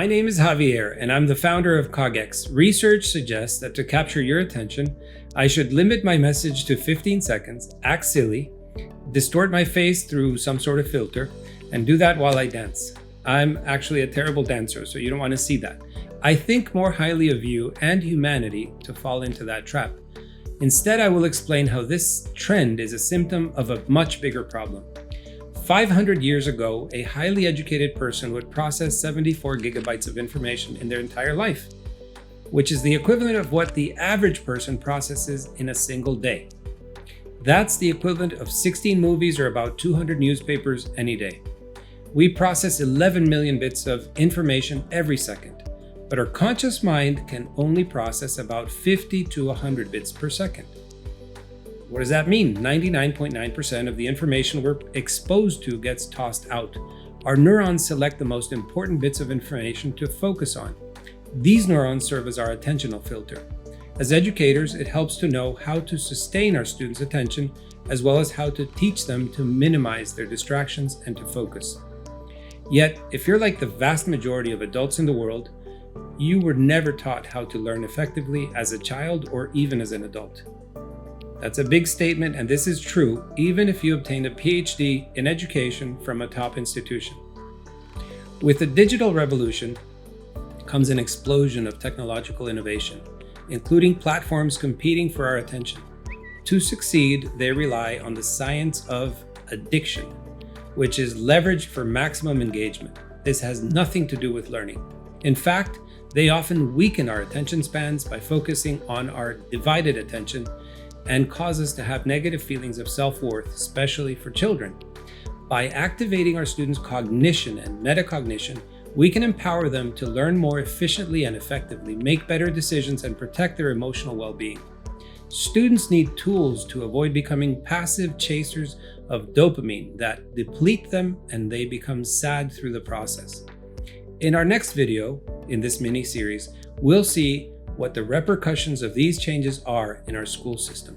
My name is Javier, and I'm the founder of COGx. Research suggests that to capture your attention, I should limit my message to 15 seconds, act silly, distort my face through some sort of filter, and do that while I dance. I'm actually a terrible dancer, so you don't want to see that. I think more highly of you and humanity to fall into that trap. Instead, I will explain how this trend is a symptom of a much bigger problem. 500 years ago, a highly educated person would process 74 gigabytes of information in their entire life, which is the equivalent of what the average person processes in a single day. That's the equivalent of 16 movies or about 200 newspapers any day. We process 11 million bits of information every second, but our conscious mind can only process about 50 to 100 bits per second. What does that mean? 99.9% of the information we're exposed to gets tossed out. Our neurons select the most important bits of information to focus on. These neurons serve as our attentional filter. As educators, it helps to know how to sustain our students' attention, as well as how to teach them to minimize their distractions and to focus. Yet, if you're like the vast majority of adults in the world, you were never taught how to learn effectively as a child or even as an adult. That's a big statement, and this is true even if you obtained a PhD in education from a top institution. With the digital revolution comes an explosion of technological innovation, including platforms competing for our attention. To succeed, they rely on the science of addiction, which is leveraged for maximum engagement. This has nothing to do with learning. In fact, they often weaken our attention spans by focusing on our divided attention and cause us to have negative feelings of self-worth, especially for children. By activating our students' cognition and metacognition, we can empower them to learn more efficiently and effectively, make better decisions, and protect their emotional well-being. Students need tools to avoid becoming passive chasers of dopamine that deplete them and they become sad through the process. In our next video, in this mini-series, we'll see what the repercussions of these changes are in our school system.